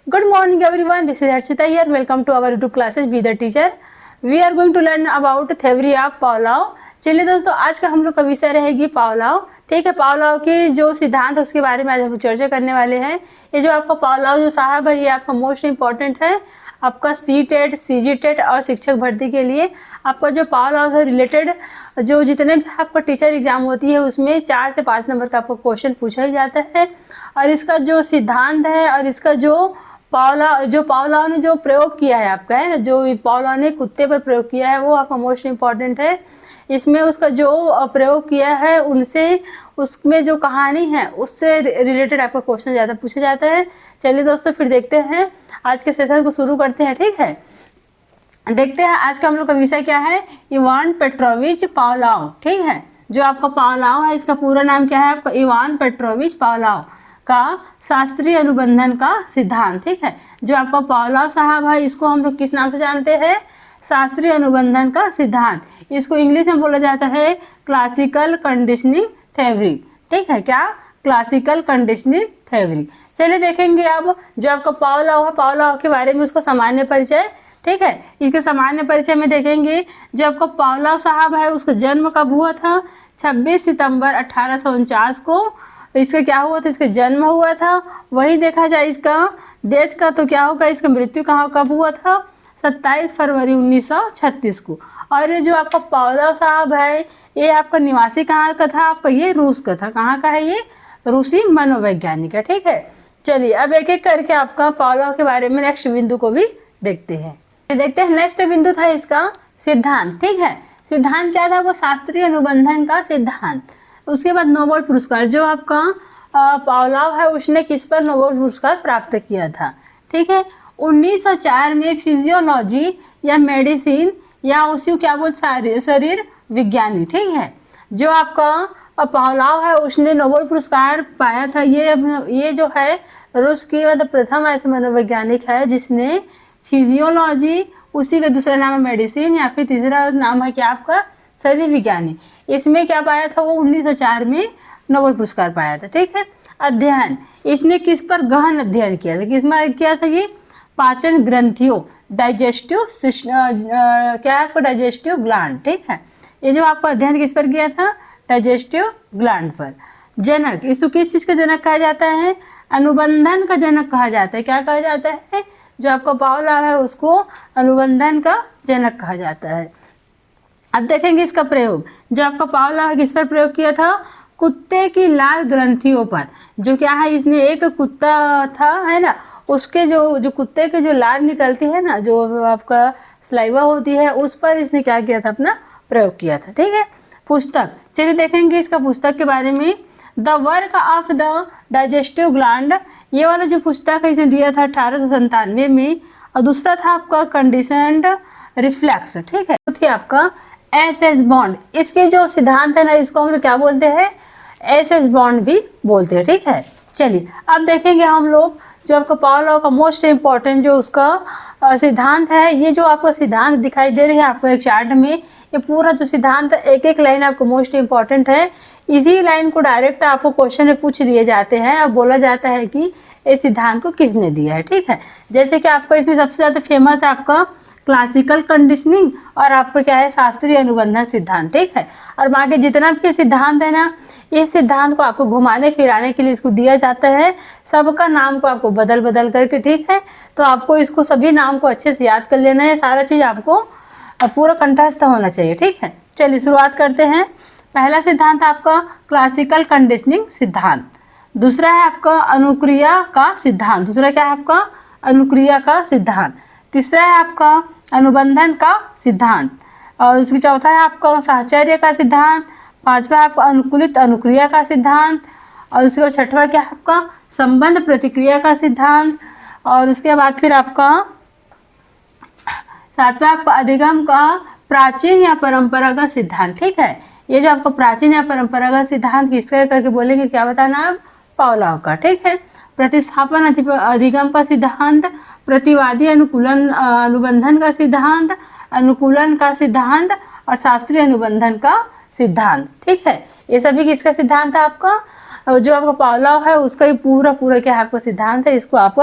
Good morning everyone, this is Harshita here. Welcome to our YouTube classes with the teacher. We are going to learn about theory of Pavlov. चलिए दोस्तों, आज का हम लोग का विषय रहेगी पावलोव। ठीक है, पावलोव के जो सिद्धांत है उसके बारे में आज हम चर्चा करने वाले हैं। ये जो आपका पावलोव जो साहब है, ये आपका मोस्ट इंपॉर्टेंट है आपका सी टेट, CG टेट और शिक्षक भर्ती के लिए। आपका जो पावलोव से रिलेटेड जो जितने भी आपका टीचर एग्जाम होती है उसमें 4 से 5 नंबर का आपको क्वेश्चन पूछा ही जाता है। और इसका जो सिद्धांत है और इसका जो पावलोव ने जो प्रयोग किया है आपका, है ना, जो पावलोव ने कुत्ते पर प्रयोग किया है वो आपका मोस्ट इम्पॉर्टेंट है। इसमें उसका जो प्रयोग किया है उनसे उसमें जो कहानी है उससे रिलेटेड आपका क्वेश्चन ज़्यादा पूछा जाता है। चलिए दोस्तों, फिर देखते हैं आज के सेशन को शुरू करते हैं। ठीक है, देखते हैं आज का हम लोग का विषय क्या है। Ivan Petrovich Pavlov. ठीक है, जो आपका पावलोव है इसका पूरा नाम क्या है आपका, इवान पेट्रोविच पावलोव का शास्त्रीय अनुबंधन का सिद्धांत। ठीक है, जो आपका पावलोव साहब है इसको हम लोग किस नाम से जानते हैं, शास्त्रीय अनुबंधन का सिद्धांत। इसको इंग्लिश में बोला जाता है क्लासिकल कंडीशनिंग थ्योरी। ठीक है, क्या, क्लासिकल कंडीशनिंग थ्योरी। चलिए देखेंगे अब जो आपका पावलोव है, पावलोव के बारे में उसका सामान्य परिचय। ठीक है, इसके सामान्य परिचय में देखेंगे जो आपका पावलोव साहब है उसका जन्म कब हुआ था, 26 सितंबर 1849 को इसका क्या हुआ था, इसका जन्म हुआ था। वही देखा जाए इसका डेथ का तो क्या होगा, इसका मृत्यु कब हुआ था, 27 फरवरी 1936 को। और ये जो आपका पावलोव साहब है ये आपका निवासी कहाँ का था आपका, ये रूस का था। कहाँ का है ये, रूसी मनोवैज्ञानिक है। ठीक है, चलिए अब एक एक करके आपका पावलोव के बारे में नेक्स्ट बिंदु को भी देखते हैं। नेक्स्ट बिंदु था इसका सिद्धांत। ठीक है, सिद्धांत क्या था, वो शास्त्रीय अनुबंधन का सिद्धांत। उसके बाद नोबेल पुरस्कार, जो आपका पावलोव है उसने किस पर नोबेल पुरस्कार प्राप्त किया था। ठीक है, 1904 में फिजियोलॉजी या मेडिसिन या उसी क्या बोलते शरीर विज्ञानी। ठीक है, जो आपका पावलोव है उसने नोबेल पुरस्कार पाया था। ये जो है रूस की मतलब प्रथम ऐसे मनोवैज्ञानिक है जिसने फिजियोलॉजी, उसी का दूसरा नाम है मेडिसिन या फिर तीसरा नाम है क्या आपका शरीर विज्ञानी। इसमें क्या पाया था, वो 1904 में नोबेल पुरस्कार पाया था। ठीक है, अध्ययन, इसने किस पर गहन अध्ययन किया था, किसमें किया था, ये पाचन ग्रंथियों, डाइजेस्टिव क्या है आपको, डाइजेस्टिव ग्लैंड। ठीक है, ये जो आपका अध्ययन किस पर किया था, डाइजेस्टिव ग्लैंड पर। जनक, इसको किस चीज का जनक कहा जाता है, अनुबंधन का जनक कहा जाता है। क्या कहा जाता है, जो आपका पावलोव है उसको अनुबंधन का जनक कहा जाता है। अब देखेंगे इसका प्रयोग, जो आपका पावलोव किस पर प्रयोग किया था, कुत्ते की लाल ग्रंथियों पर। जो क्या है, इसने एक कुत्ता था, है ना, उसके जो कुत्ते के जो लार निकलती है ना, जो आपका स्लाइवा होती है, उस पर इसने क्या किया था, अपना प्रयोग किया था। ठीक है, पुस्तक, चलिए देखेंगे इसका पुस्तक के बारे में। The work of the digestive gland, ये वाला जो पुस्तक है इसने दिया था 1897 में। और दूसरा था आपका कंडीशनड रिफ्लेक्स। ठीक है, तो थी आपका SS बॉन्ड। इसके जो सिद्धांत है ना, इसको हम लोग क्या बोलते हैं, SS बॉन्ड भी बोलते हैं। ठीक है, चलिए अब देखेंगे हम लोग जो आपका पावलोव का मोस्ट इम्पॉर्टेंट जो उसका सिद्धांत है। ये जो आपको सिद्धांत दिखाई दे रही है आपको एक चार्ट में, ये पूरा जो सिद्धांत एक एक लाइन आपको मोस्ट इम्पॉर्टेंट है। इसी लाइन को डायरेक्ट आपको क्वेश्चन में पूछ दिए जाते हैं और बोला जाता है कि इस सिद्धांत को किसने दिया है। ठीक है, जैसे कि आपका इसमें सबसे ज़्यादा फेमस है आपका क्लासिकल कंडीशनिंग और आपका क्या है, शास्त्रीय अनुबंधन सिद्धांत। ठीक है, और बाकी जितना भी सिद्धांत है ना, इस सिद्धांत को आपको घुमाने फिराने के लिए इसको दिया जाता है, सबका नाम को आपको बदल बदल करके। ठीक है, तो आपको इसको सभी नाम को अच्छे से याद कर लेना है, सारा चीज़ आपको पूरा कंठस्थ होना चाहिए। ठीक है, चलिए शुरुआत करते हैं। पहला सिद्धांत आपका क्लासिकल कंडीशनिंग सिद्धांत। दूसरा है आपका अनुक्रिया का सिद्धांत। दूसरा क्या है आपका, अनुक्रिया का सिद्धांत। तीसरा है आपका अनुबंधन का सिद्धांत। और उसकी चौथा है आपका साहचर्य का सिद्धांत। पांचवा है आपका अनुकूलित अनुक्रिया का सिद्धांत। और उसके बाद छठवा क्या है आपका संबंध प्रतिक्रिया का सिद्धांत। और उसके बाद फिर आपका सातवां आपका अधिगम का प्राचीन या परंपरा का सिद्धांत। ठीक है, ये जो आपको प्राचीन या परंपरा का सिद्धांत किसका करके बोलेंगे, क्या बताना आप, पावलोव का। ठीक है, प्रतिस्थापन अधिगम का सिद्धांत, प्रतिवादी अनुबंधन का सिद्धांत, अनुकूलन का सिद्धांत और शास्त्रीय अनुबंधन का सिद्धांत। ठीक है, ये सभी किसका सिद्धांत है आपका, जो आपका पावलोव है उसका ही पूरा क्या आपका सिद्धांत है। इसको आप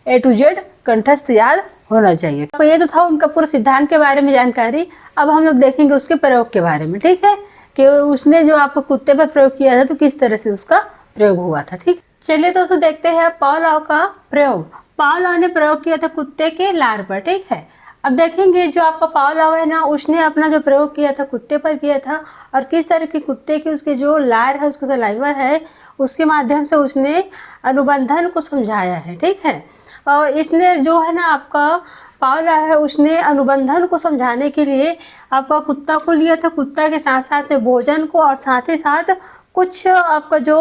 A to Z कंठस्थ याद होना चाहिए। तो ये तो था उनका पूरा सिद्धांत के बारे में जानकारी। अब हम लोग देखेंगे उसके प्रयोग के बारे में, ठीक है, कि उसने जो आपको कुत्ते पर प्रयोग किया था तो किस तरह से उसका प्रयोग हुआ था। ठीक, चलिए दोस्तों देखते हैं पावलोव का प्रयोग। पावलोव ने प्रयोग किया था कुत्ते के लार पर। ठीक है, अब देखेंगे जो आपका पावलोव है ना, उसने अपना जो प्रयोग किया था कुत्ते पर किया था, और किस तरह के कुत्ते की उसके जो लार है, उसका सलाइवा है, उसके माध्यम से उसने अनुबंधन को समझाया है। ठीक है, और इसने जो है ना आपका पावलोव है, उसने अनुबंधन को समझाने के लिए आपका कुत्ता को लिया था, कुत्ता के साथ साथ में भोजन को, और साथ ही साथ कुछ आपका जो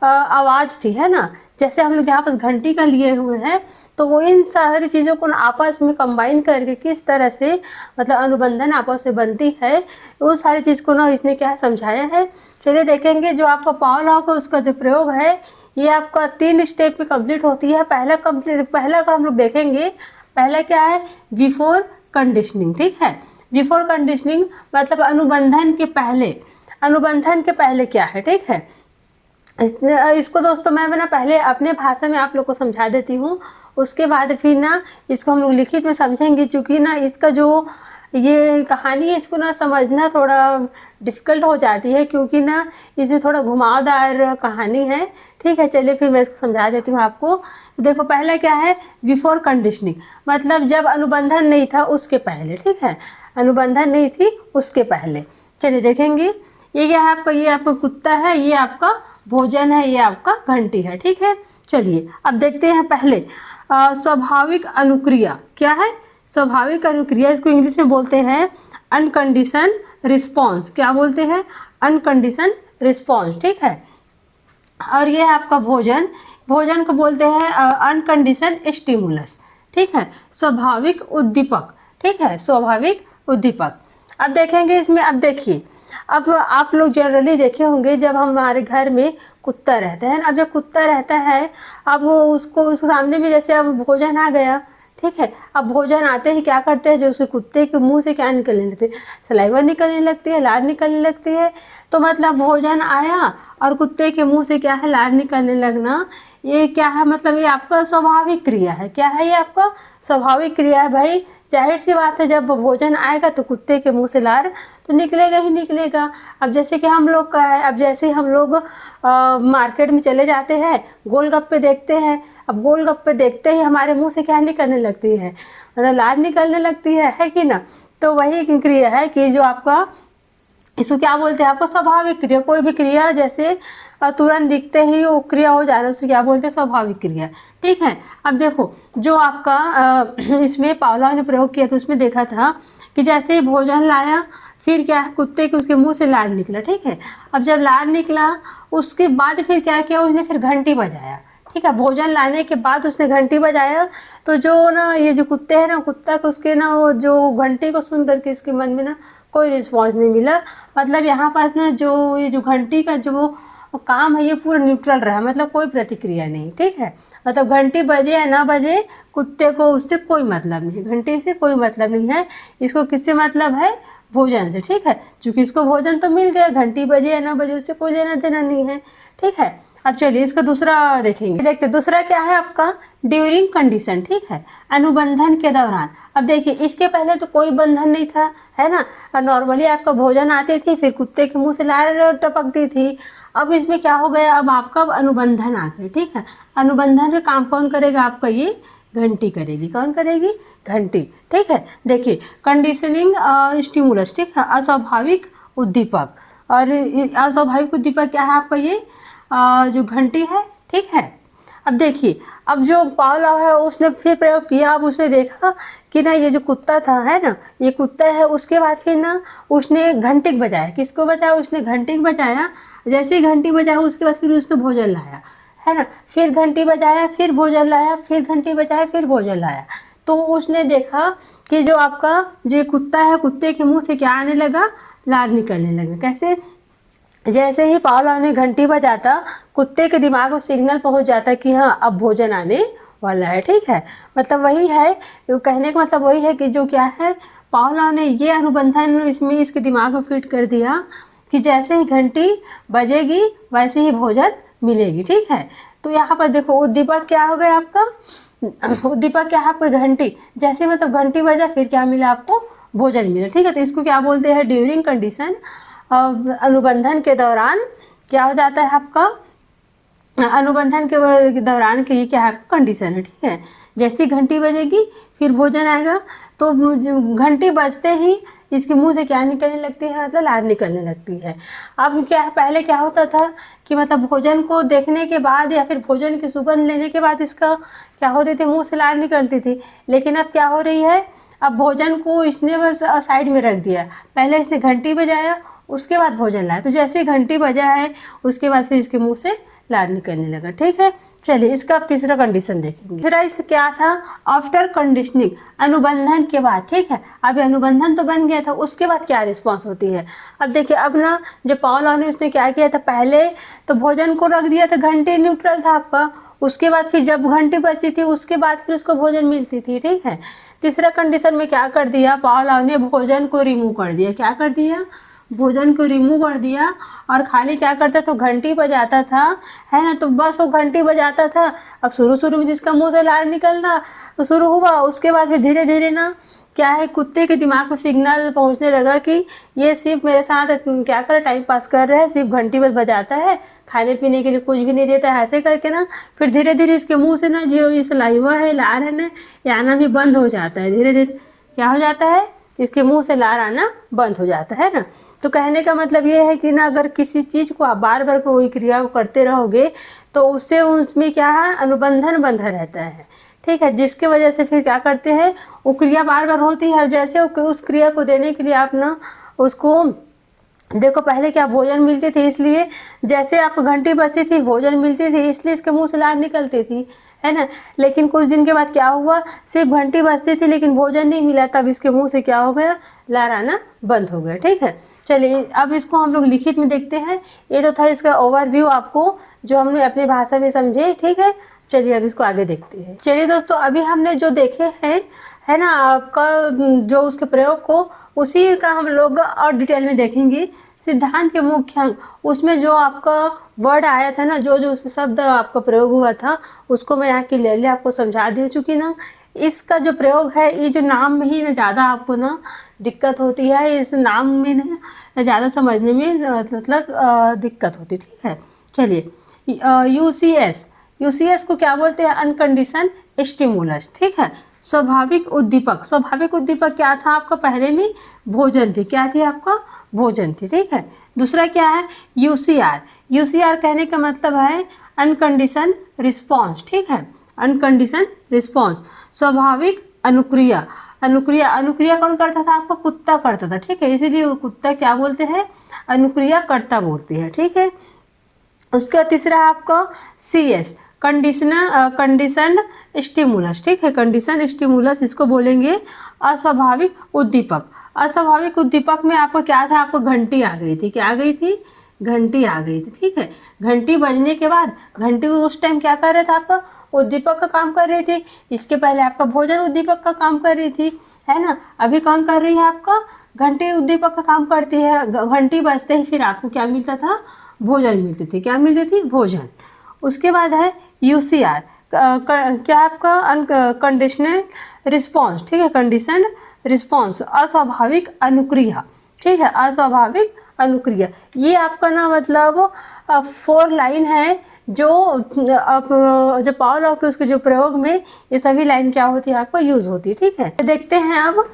आवाज़ थी, है ना, जैसे हम लोग यहाँ पर घंटी का लिए हुए हैं, तो वो इन सारी चीज़ों को आपस में कंबाइन करके किस तरह से मतलब अनुबंधन आपस में बनती है, वो सारी चीज़ को ना इसने क्या समझाया है। चलिए देखेंगे जो आपका पावलोव का उसका जो प्रयोग है, ये आपका 3 स्टेप में कंप्लीट होती है। पहला का हम लोग देखेंगे। पहला क्या है, बिफोर कंडीशनिंग। ठीक है, बिफोर कंडीशनिंग मतलब अनुबंधन के पहले। अनुबंधन के पहले क्या है, ठीक है, इसको दोस्तों मैं ना पहले अपने भाषा में आप लोग को समझा देती हूँ, उसके बाद फिर ना इसको हम लोग लिखित में समझेंगे, क्योंकि ना इसका जो ये कहानी है इसको ना समझना थोड़ा डिफ़िकल्ट हो जाती है, क्योंकि ना इसमें थोड़ा घुमावदार कहानी है। ठीक है, चलिए फिर मैं इसको समझा देती हूँ आपको। देखो पहला क्या है, बिफोर कंडीशनिंग मतलब जब अनुबंधन नहीं था उसके पहले। ठीक है, अनुबंधन नहीं थी उसके पहले। चलिए देखेंगे ये क्या है आपका, ये आपका कुत्ता है, ये आपका भोजन है, ये आपका घंटी है। ठीक है, चलिए अब देखते हैं पहले स्वाभाविक अनुक्रिया क्या है। स्वाभाविक अनुक्रिया इसको इंग्लिश में बोलते हैं अनकंडीशन रिस्पॉन्स। क्या बोलते हैं, अनकंडीशन रिस्पॉन्स। ठीक है, और ये है आपका भोजन, भोजन को बोलते हैं अनकंडीशन स्टिमुलस। ठीक है, स्वाभाविक उद्दीपक। ठीक है, स्वाभाविक उद्दीपक। अब देखेंगे इसमें, अब देखिए, अब आप लोग जनरली देखे होंगे जब हमारे घर में कुत्ता रहता है ना, अब जब कुत्ता रहता है, अब वो उसको सामने में जैसे अब भोजन आ गया, ठीक है, अब भोजन आते ही क्या करते हैं, जो उसके कुत्ते के मुंह से क्या निकलने लगती है, सलाइवा निकलने लगती है, लार निकलने लगती है। तो मतलब भोजन आया और कुत्ते के मुंह से क्या है, लार निकलने लगना, ये क्या है, मतलब ये आपका स्वाभाविक क्रिया है। क्या है, ये आपका स्वाभाविक क्रिया है भाई। जाहिर सी बात है, जब भोजन आएगा तो कुत्ते के मुंह से लार तो निकलेगा ही निकलेगा। अब जैसे कि हम लोग का है, अब जैसे हम लोग मार्केट में चले जाते हैं, गोलगप्पे देखते हैं, अब गोलगप्पे देखते ही हमारे मुंह से क्या निकलने लगती है, मतलब लार निकलने लगती है कि ना। तो वही क्रिया है कि जो आपका, इसको क्या बोलते हैं, आपको स्वाभाविक क्रिया। कोई भी क्रिया जैसे तुरंत दिखते ही वो क्रिया हो जाना, उसको क्या बोलते हैं, स्वाभाविक क्रिया। ठीक है, अब देखो जो आपका इसमें पावलोव ने प्रयोग किया था, उसमें देखा था कि जैसे ही भोजन लाया, फिर क्या है, कुत्ते के उसके मुंह से लार निकला। ठीक है, अब जब लार निकला उसके बाद फिर क्या किया, उसने फिर घंटी बजाया। ठीक है, भोजन लाने के बाद उसने घंटी बजाया, तो जो ना ये जो कुत्ते हैं ना, कुत्ता को उसके ना वो जो घंटी को सुन करके इसके मन में ना कोई रिस्पॉन्स नहीं मिला। मतलब यहाँ पास ना जो ये जो घंटी का जो काम है ये पूरा न्यूट्रल रहा, मतलब कोई प्रतिक्रिया नहीं। ठीक है, मतलब घंटी बजे या ना बजे, कुत्ते को उससे कोई मतलब नहीं, घंटी से कोई मतलब नहीं है। इसको किससे मतलब है, भोजन से। ठीक है, क्योंकि इसको भोजन तो मिल गया, घंटी बजे या ना बजे उससे कोई लेना देना नहीं है। ठीक है, अब चलिए इसका दूसरा देखेंगे। देखते दूसरा क्या है आपका, ड्यूरिंग कंडीशन। ठीक है, अनुबंधन के दौरान। अब देखिए इसके पहले तो कोई बंधन नहीं था, है ना, और नॉर्मली आपका भोजन आती थी, फिर कुत्ते के मुंह से लार टपकती थी। अब इसमें क्या हो गया, अब आपका अनुबंधन आ गया। ठीक है, अनुबंधन का काम कौन करेगा, आपका ये घंटी करेगी। कौन करेगी, घंटी। ठीक है, देखिए कंडीशनिंग स्टिमुलस। ठीक है, अस्वाभाविक उद्दीपक, और अस्वाभाविक उद्दीपक क्या है आपका, ये जो घंटी है। ठीक है, अब देखिए, अब जो पावलोव है उसने फिर प्रयोग किया। अब उसने देखा कि ना ये जो कुत्ता था, है ना, ये कुत्ता है, उसके बाद फिर ना उसने घंटी बजाया। किसको बजाया, उसने घंटी बजाया। जैसे ही घंटी बजाया उसके बाद फिर उसने भोजन लाया, है ना, फिर घंटी बजाया, फिर भोजन लाया, फिर घंटी बजाया, फिर भोजन लाया। तो उसने देखा कि जो आपका जो कुत्ता है, कुत्ते के मुंह से क्या आने लगा, लार निकलने लगा। कैसे, जैसे ही पावलोव ने घंटी बजाता, कुत्ते के दिमाग में सिग्नल पहुंच जाता कि हाँ अब भोजन आने वाला है। ठीक है, मतलब वही है, कहने का मतलब वही है कि जो क्या है, पावलोव ने ये अनुबंधन इसमें इसके दिमाग में फिट कर दिया कि जैसे ही घंटी बजेगी वैसे ही भोजन मिलेगी। ठीक है, तो यहाँ पर देखो उद्दीपक क्या हो गया आपका, उद्दीपक क्या है आपको? घंटी। जैसे मतलब घंटी बजा फिर क्या मिला आपको? भोजन मिला। ठीक है, तो इसको क्या बोलते हैं? ड्यूरिंग कंडीशन, अनुबंधन के दौरान क्या हो जाता है आपका? अनुबंधन के दौरान के ये क्या है? कंडीशन है। ठीक है, जैसी घंटी बजेगी फिर भोजन आएगा। तो घंटी बजते ही इसके मुंह से क्या निकलने लगती है? मतलब लार निकलने लगती है। अब क्या है, पहले क्या होता था कि मतलब भोजन को देखने के बाद या फिर भोजन की सुगंध लेने के बाद इसका क्या होती थी? मुंह से लार निकलती थी। लेकिन अब क्या हो रही है? अब भोजन को इसने बस साइड में रख दिया। पहले इसने घंटी बजाया, उसके बाद भोजन लाया। तो जैसे घंटी बजा है उसके बाद फिर इसके मुंह से लार निकलने लगा। ठीक है, चलिए इसका तीसरा कंडीशन देखेंगे। तीसरा इस क्या था? आफ्टर कंडीशनिंग, अनुबंधन के बाद। ठीक है, अब अनुबंधन तो बन गया था, उसके बाद क्या रिस्पॉन्स होती है? अब देखिए, अब ना जो पावलोव ने उसने क्या किया था? पहले तो भोजन को रख दिया था, घंटी न्यूट्रल था आपका। उसके बाद फिर जब घंटी बजती थी उसके बाद फिर उसको भोजन मिलती थी। ठीक है, तीसरा कंडीशन में क्या कर दिया? पावलोव ने भोजन को रिमूव कर दिया। क्या कर दिया? भोजन को रिमूव कर दिया। और खाली क्या करता? तो घंटी बजाता था, है ना? तो बस वो घंटी बजाता था। अब शुरू में जिसका मुंह से लार निकलना शुरू हुआ, उसके बाद फिर धीरे धीरे ना क्या है, कुत्ते के दिमाग में सिग्नल पहुंचने लगा कि ये सिर्फ मेरे साथ क्या कर टाइम पास कर रहा है, सिर्फ घंटी बस बजाता है, खाने पीने के लिए कुछ भी नहीं देता है। ऐसे करके ना फिर धीरे धीरे इसके मुंह से ना जो ये सलाइवा है, लार है ना, ये आना भी बंद हो जाता है। धीरे धीरे क्या हो जाता है? इसके मुंह से लार आना बंद हो जाता है ना। तो कहने का मतलब ये है कि ना अगर किसी चीज़ को आप बार बार कोई क्रिया को करते रहोगे तो उससे उसमें क्या है? अनुबंधन बंधा रहता है। ठीक है, जिसकी वजह से फिर क्या करते हैं? वो क्रिया बार बार होती है। जैसे उस क्रिया को देने के लिए आप ना उसको देखो, पहले क्या भोजन मिलती थी, इसलिए जैसे आपको घंटी बजती थी भोजन मिलती थी, इसलिए इसके मुंह से लार निकलती थी, है ना। लेकिन कुछ दिन के बाद क्या हुआ? सिर्फ घंटी बजती थी लेकिन भोजन नहीं मिला, तब इसके मुंह से क्या हो गया? लार आना बंद हो गया। ठीक है, चलिए अब इसको हम लोग लिखित में देखते हैं। ये तो था इसका ओवरव्यू आपको जो हमने अपनी भाषा में समझे। ठीक है, चलिए अब इसको आगे देखते हैं। चलिए दोस्तों, अभी हमने जो देखे हैं, है ना, आपका जो उसके प्रयोग को, उसी का हम लोग और डिटेल में देखेंगे। सिद्धांत के मुख्य अंग, उसमें जो आपका वर्ड आया था ना, जो जो उसमें शब्द आपका प्रयोग हुआ था, उसको मैं यहाँ क्लियरली आपको समझा दे चुकी ना। इसका जो प्रयोग है, ये जो नाम में ही ना ज़्यादा आपको ना दिक्कत होती है, इस नाम में ना ज़्यादा समझने में मतलब दिक्कत होती। ठीक है, चलिए यूसीएस को क्या बोलते हैं? अनकंडीशन स्टिमुलस। ठीक है, स्वाभाविक उद्दीपक। स्वाभाविक उद्दीपक क्या था आपका? पहले में भोजन थी। क्या थी आपका? भोजन थी। ठीक है, दूसरा क्या है? यूसीआर कहने का मतलब है अनकंडीशन रिस्पॉन्स। ठीक है, अनकंडीशन रिस्पॉन्स। स्वाभाविक अनुक्रिया। अनुक्रिया कौन करता था आपका? कुत्ता करता था। ठीक है, इसीलिए वो कुत्ता क्या बोलते हैं? अनुक्रिया कर्ता बोलते हैं। ठीक है, उसका तीसरा है आपका CS, कंडीशनड स्टिमुलस। ठीक है, कंडीशन स्टिमुलस इसको बोलेंगे। अस्वाभाविक उद्दीपक। अस्वाभाविक उद्दीपक में आपको क्या था? आपको घंटी आ गई थी। क्या आ गई थी? घंटी आ गई थी। ठीक है, घंटी बजने के बाद घंटी उस टाइम क्या कर रहा था? आपका उद्दीपक का काम कर रही थी। इसके पहले आपका भोजन उद्दीपक का काम कर रही थी, है ना। अभी कौन कर रही है? आपका घंटी उद्दीपक का काम करती है। घंटी बजते ही फिर आपको क्या मिलता था? भोजन मिलती थी। क्या मिलती थी? भोजन। उसके बाद है UCR, क्या आपका? Unconditional response. ठीक है, कंडीशनड रिस्पॉन्स, अस्वाभाविक अनुक्रिया। ठीक है, अस्वाभाविक अनुक्रिया। ये आपका ना मतलब 4 लाइन है जो पावलोव के उसके जो प्रयोग में ये सभी लाइन क्या होती है? आपको यूज होती है। ठीक है, देखते हैं अब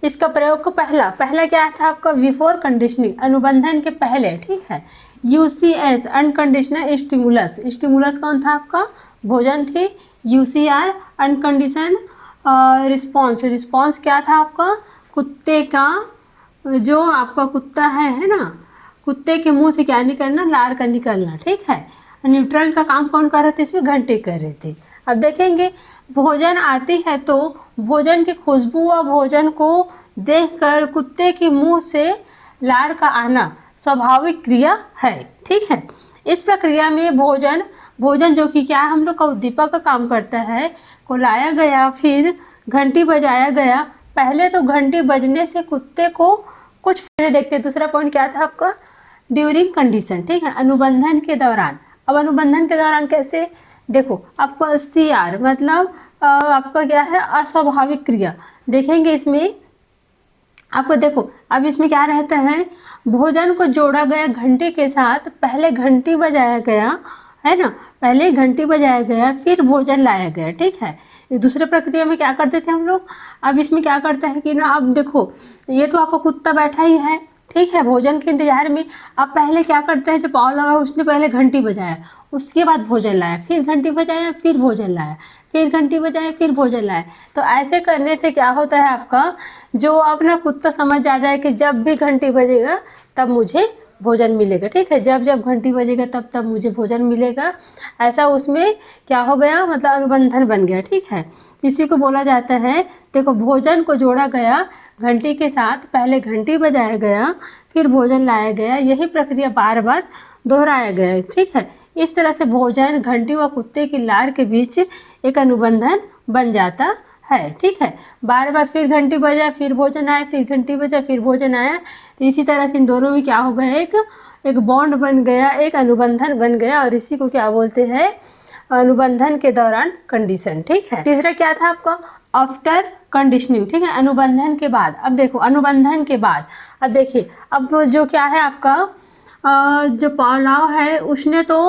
इसका प्रयोग को। पहला क्या था आपका? बिफोर कंडीशनिंग, अनुबंधन के पहले। ठीक है, UCS अनकंडीशनल स्टिमुलस। स्टिमुलस कौन था आपका? भोजन थी। UCR अनकंडीशन रिस्पॉन्स क्या था आपका? कुत्ते का, जो आपका कुत्ता है ना, कुत्ते के मुंह से क्या निकलना? लार का निकलना। ठीक है, न्यूट्रल का काम कौन कर रहे थे? इसमें घंटी कर रहे थे। अब देखेंगे, भोजन आती है तो भोजन की खुशबू व भोजन को देखकर कुत्ते के मुंह से लार का आना स्वाभाविक क्रिया है। ठीक है, इस प्रक्रिया में भोजन जो कि क्या हम लोग का उद्दीपक का काम करता है, को लाया गया, फिर घंटी बजाया गया। पहले तो घंटी बजने से कुत्ते को कुछ देखते। दूसरा पॉइंट क्या था आपका? During condition. ठीक है, अनुबंधन के दौरान। अब अनुबंधन के दौरान कैसे? देखो, आपको CR मतलब आपका क्या है अस्वाभाविक क्रिया देखेंगे इसमें। आपको देखो अब इसमें क्या रहता है, भोजन को जोड़ा गया घंटी के साथ, पहले घंटी बजाया गया है ना, पहले घंटी बजाया गया फिर भोजन लाया गया, ठीक है। इस दूसरे प्रक्रिया में क्या करते थे हम लोग, अब इसमें क्या करते हैं कि ना, अब देखो ये तो आपका कुत्ता बैठा ही है, ठीक है, भोजन के इंतजार में। अब पहले क्या करते हैं, जब पाव लगा उसने पहले घंटी बजाया, उसके बाद भोजन लाया, फिर घंटी बजाया फिर भोजन लाया, फिर घंटी बजाए फिर भोजन लाए। तो ऐसे करने से क्या होता है आपका, जो अपना कुत्ता समझ जाता है कि जब भी घंटी बजेगा तब मुझे भोजन मिलेगा, ठीक है, जब जब घंटी बजेगा तब तब मुझे भोजन मिलेगा। ऐसा उसमें क्या हो गया, मतलब अनुबंधन बन गया, ठीक है। इसी को बोला जाता है, देखो भोजन को जोड़ा गया घंटी के साथ, पहले घंटी बजाया गया फिर भोजन लाया गया, यही प्रक्रिया बार बार दोहराया गया, ठीक है। इस तरह से भोजन, घंटी व कुत्ते की लार के बीच एक अनुबंधन बन जाता है, ठीक है। बार बार फिर घंटी बजा फिर भोजन आया, फिर घंटी बजा फिर भोजन आया, तो इसी तरह से इन दोनों में क्या हो गया, एक बॉन्ड बन गया, एक अनुबंधन बन गया, और इसी को क्या बोलते हैं, अनुबंधन के दौरान कंडीशन, ठीक है। तीसरा क्या था आपका, आफ्टर कंडीशनिंग, ठीक है, अनुबंधन के बाद। अब देखो अनुबंधन के बाद, अब देखिए अब जो क्या है आपका, जो पावलाव है उसने तो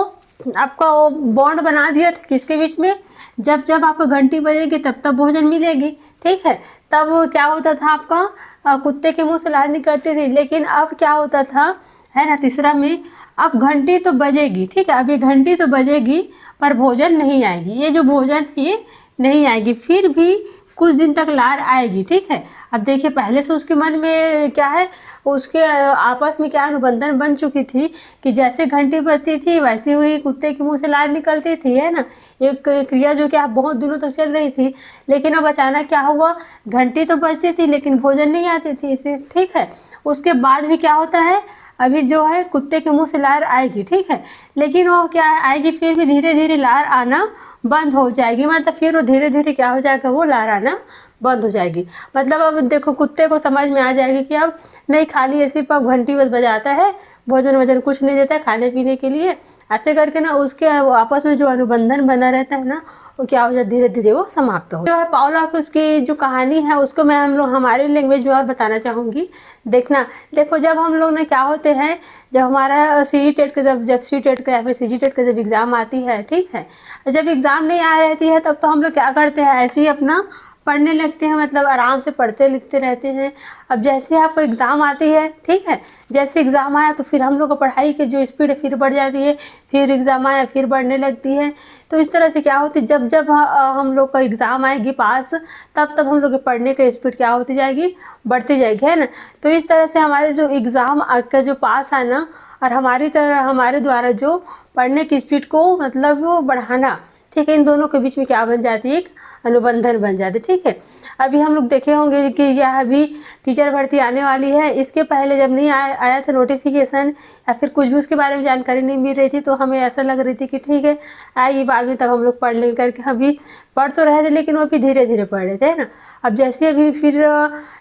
आपका वो बॉन्ड बना दिया था किसके बीच में, जब जब आपको घंटी बजेगी तब तब भोजन मिलेगी, ठीक है। तब क्या होता था आपका, कुत्ते के मुंह से लार निकलती थी, लेकिन अब क्या होता था, है ना, तीसरा में, अब घंटी तो बजेगी, ठीक है, अभी घंटी तो बजेगी पर भोजन नहीं आएगी, ये जो भोजन ये नहीं आएगी, फिर भी कुछ दिन तक लार आएगी, ठीक है। अब देखिए पहले से उसके मन में क्या है, उसके आपस में क्या अनुबंधन बन चुकी थी कि जैसे घंटी बजती थी वैसे हुई कुत्ते के मुंह से लार निकलती थी, है ना, एक क्रिया जो कि आप बहुत दिनों तक चल रही थी। लेकिन अब अचानक क्या हुआ, घंटी तो बजती थी लेकिन भोजन नहीं आती थी, ठीक है। उसके बाद भी क्या होता है, अभी जो है कुत्ते के मुंह से लार आएगी, ठीक है, लेकिन वो क्या आएगी, फिर भी धीरे धीरे लार आना बंद हो जाएगी, मतलब फिर वो धीरे धीरे क्या हो जाएगा, वो लार आना बंद हो जाएगी। मतलब अब देखो कुत्ते को समझ में आ जाएगी कि अब नहीं, खाली ऐसे पर घंटी बस बजाता है, भोजन वजन कुछ नहीं देता है खाने पीने के लिए, ऐसे करके ना उसके आपस में जो अनुबंधन बना रहता है ना, वो क्या हो जाता है, धीरे धीरे वो समाप्त हो जो है। पावलोव की उसकी जो कहानी है उसको मैं हम लोग हमारे लैंग्वेज में और बताना चाहूँगी। देखना, देखो जब हम लोग ने क्या होते हैं, जब हमारा सी टेट का जब सी टेट का या फिर सी टेट का जब एग्ज़ाम आती है, ठीक है, जब एग्ज़ाम नहीं आ रहती है तब तो हम लोग क्या करते हैं, ऐसे ही अपना पढ़ने लगते हैं, मतलब आराम से पढ़ते लिखते रहते हैं। अब जैसे आपको एग्ज़ाम आती है, ठीक है, जैसे एग्ज़ाम आया तो फिर हम लोग का पढ़ाई की जो स्पीड है फिर बढ़ जाती है, फिर एग्ज़ाम आया फिर बढ़ने लगती है। तो इस तरह से क्या होती है, जब जब हम लोग का एग्ज़ाम आएगी पास, तब तब हम लोग के पढ़ने की स्पीड क्या होती जाएगी, बढ़ती जाएगी, है ना। तो इस तरह से हमारे जो एग्ज़ाम का जो पास है ना, और हमारे द्वारा जो पढ़ने की स्पीड को मतलब वो बढ़ाना, ठीक है, इन दोनों के बीच में क्या बन जाती है, एक अनुबंधन बन जाते, ठीक है। अभी हम लोग देखे होंगे कि यह अभी टीचर भर्ती आने वाली है, इसके पहले जब नहीं आया था नोटिफिकेशन या फिर कुछ भी उसके बारे में जानकारी नहीं मिल रही थी, तो हमें ऐसा लग रही थी कि ठीक है आएगी बाद में, तब हम लोग पढ़ लेंगे करके, अभी पढ़ तो रहे थे लेकिन वो भी धीरे धीरे पढ़ रहे थे, है ना। अब जैसे अभी फिर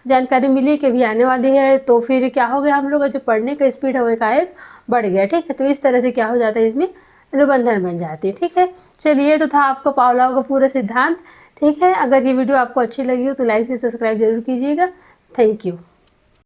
जानकारी मिली कि अभी आने वाली है, तो फिर क्या हो गया, हम लोग का जो पढ़ने का स्पीड है वो एकाएक बढ़ गया, ठीक है। तो इस तरह से क्या हो जाता है, इसमें अनुबंधन बन जाती है, ठीक है। चलिए, तो था आपको पावलोव का पूरा सिद्धांत, ठीक है। अगर ये वीडियो आपको अच्छी लगी हो तो लाइक से सब्सक्राइब जरूर कीजिएगा। Thank you.